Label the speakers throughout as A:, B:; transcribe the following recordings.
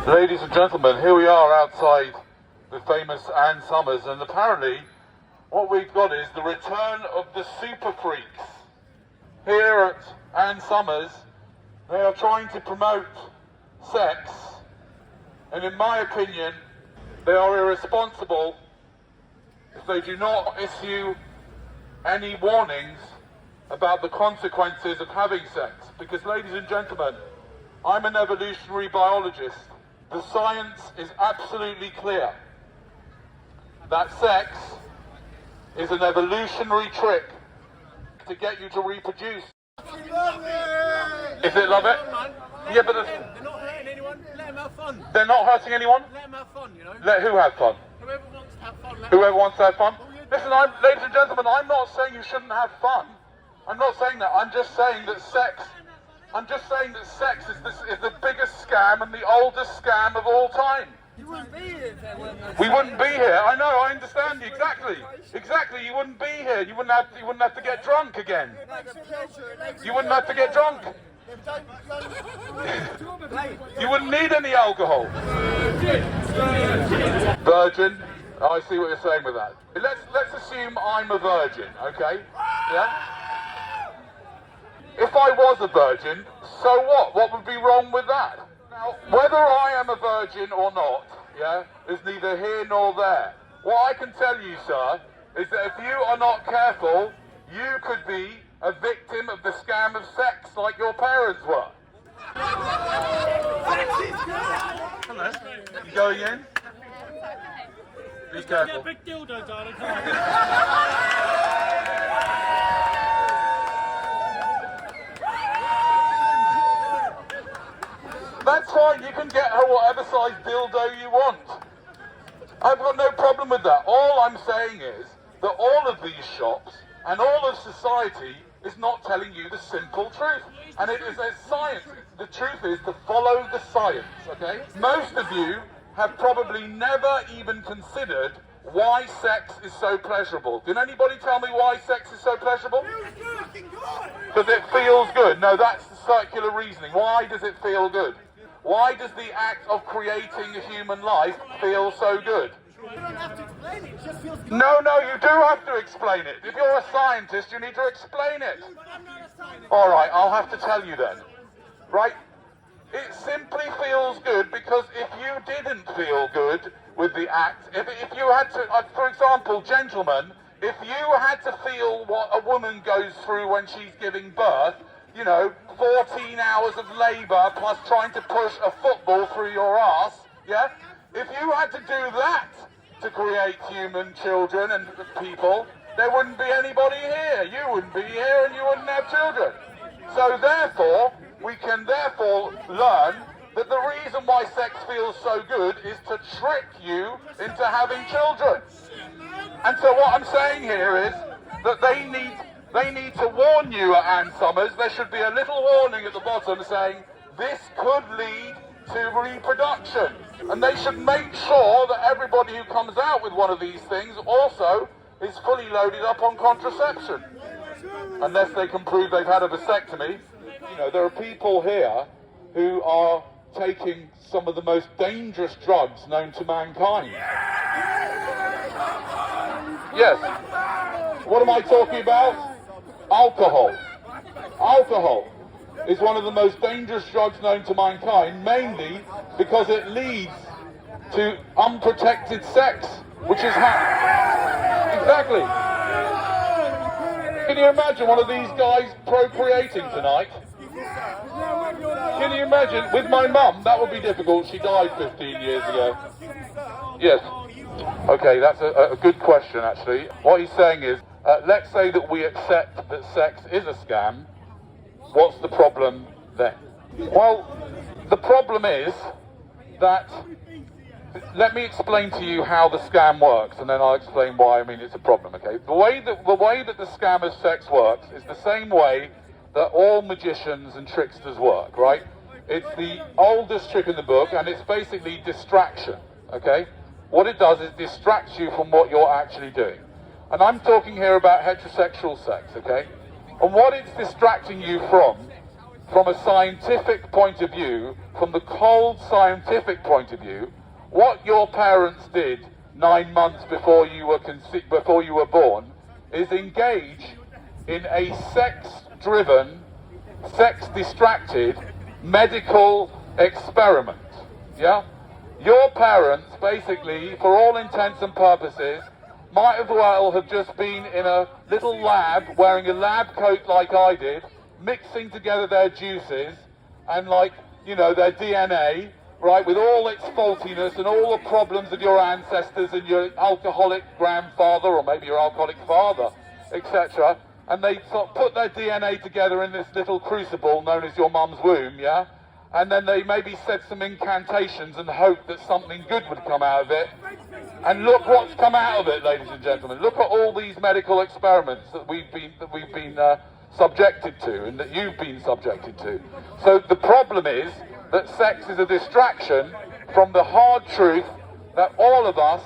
A: Ladies and gentlemen, here we are outside the famous Ann Summers, and apparently what we've got is the return of the super freaks. Here at Ann Summers, they are trying to promote sex, and in my opinion, they are irresponsible if they do not issue any warnings about the consequences of having sex. Because, ladies and gentlemen, I'm an evolutionary biologist. The science is absolutely clear that sex is an evolutionary trick to get you to reproduce. Is it, love it? Yeah, but
B: they're not hurting anyone. Let them have fun.
A: They're not hurting anyone?
B: Let them have fun, you know.
A: Let who have fun?
B: Whoever wants to have fun.
A: Whoever wants to have fun? Listen, ladies and gentlemen, I'm not saying you shouldn't have fun. I'm not saying that. I'm just saying that sex is the biggest scam and the oldest scam of all time.
B: You wouldn't be here if there weren't no
A: We wouldn't be here. I know. I understand you exactly. Exactly. You wouldn't be here. You wouldn't have to get drunk again. You wouldn't have to get drunk. You wouldn't need any alcohol. Virgin. I see what you're saying with that. Let's assume I'm a virgin, okay? Yeah? If I was a virgin, so what? What would be wrong with that? Now, whether I am a virgin or not, yeah, is neither here nor there. What I can tell you, sir, is that if you are not careful, you could be a victim of the scam of sex like your parents were. Hello. You going in? Be careful.
B: Big dildo, darling.
A: That's fine, you can get her whatever size dildo you want. I've got no problem with that. All I'm saying is that all of these shops and all of society is not telling you the simple truth. And it is a science. The truth is to follow the science, okay? Most of you have probably never even considered why sex is so pleasurable. Can anybody tell me why sex is so pleasurable? Because it feels good. No, that's the circular reasoning. Why does it feel good? Why does the act of creating a human life feel so good?
B: You don't have to explain it, it just feels good.
A: No, you do have to explain it. If you're a scientist, you need to explain it.
B: But I'm not a scientist.
A: All right, I'll have to tell you then. Right? It simply feels good because if you didn't feel good with the act, if you had to, for example, gentlemen, if you had to feel what a woman goes through when she's giving birth, you know, 14 hours of labour plus trying to push a football through your ass, yeah? If you had to do that to create human children and people, there wouldn't be anybody here. You wouldn't be here and you wouldn't have children. So therefore, we can therefore learn that the reason why sex feels so good is to trick you into having children. And so what I'm saying here is that they need to warn you at Ann Summers. There should be a little warning at the bottom saying this could lead to reproduction. And they should make sure that everybody who comes out with one of these things also is fully loaded up on contraception. Unless they can prove they've had a vasectomy. You know, there are people here who are taking some of the most dangerous drugs known to mankind. Yes. What am I talking about? Alcohol. Alcohol is one of the most dangerous drugs known to mankind, mainly because it leads to unprotected sex, which is exactly. Can you imagine one of these guys procreating tonight? Can you imagine? With my mum, that would be difficult. She died 15 years ago. Yes. Okay, that's a good question, actually. What he's saying is, let's say that we accept that sex is a scam. What's the problem then? Well, the problem is that, let me explain to you how the scam works, and then I'll explain why I mean it's a problem, okay? The way that the scam of sex works is the same way that all magicians and tricksters work, right? It's the oldest trick in the book, and it's basically distraction, okay? What it does is distracts you from what you're actually doing. And I'm talking here about heterosexual sex, okay? And what it's distracting you from from a scientific point of view, from the cold scientific point of view, what your parents did 9 months before you were born is engage in a sex-driven, sex-distracted medical experiment. Yeah? Your parents, basically, for all intents and purposes, might as well have just been in a little lab, wearing a lab coat like I did, mixing together their juices and, like, you know, their DNA, right, with all its faultiness and all the problems of your ancestors and your alcoholic grandfather, or maybe your alcoholic father, etc. And they sort of put their DNA together in this little crucible known as your mum's womb, yeah? And then they maybe said some incantations and hoped that something good would come out of it. And look what's come out of it, ladies and gentlemen. Look at all these medical experiments that we've been subjected to, and that you've been subjected to. So the problem is that sex is a distraction from the hard truth that all of us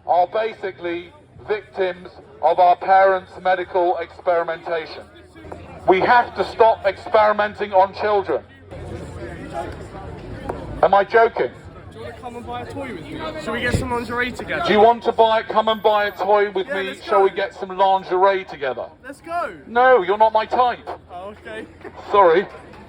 A: are basically victims of our parents' medical experimentation. We have to stop experimenting on children. Am I joking?
B: Do you want to come and buy a toy with me? Shall we get some lingerie together?
A: Do you want to come and buy a toy with me? Shall we get some lingerie together?
B: Let's go.
A: No, you're not my type.
B: Oh, okay.
A: Sorry.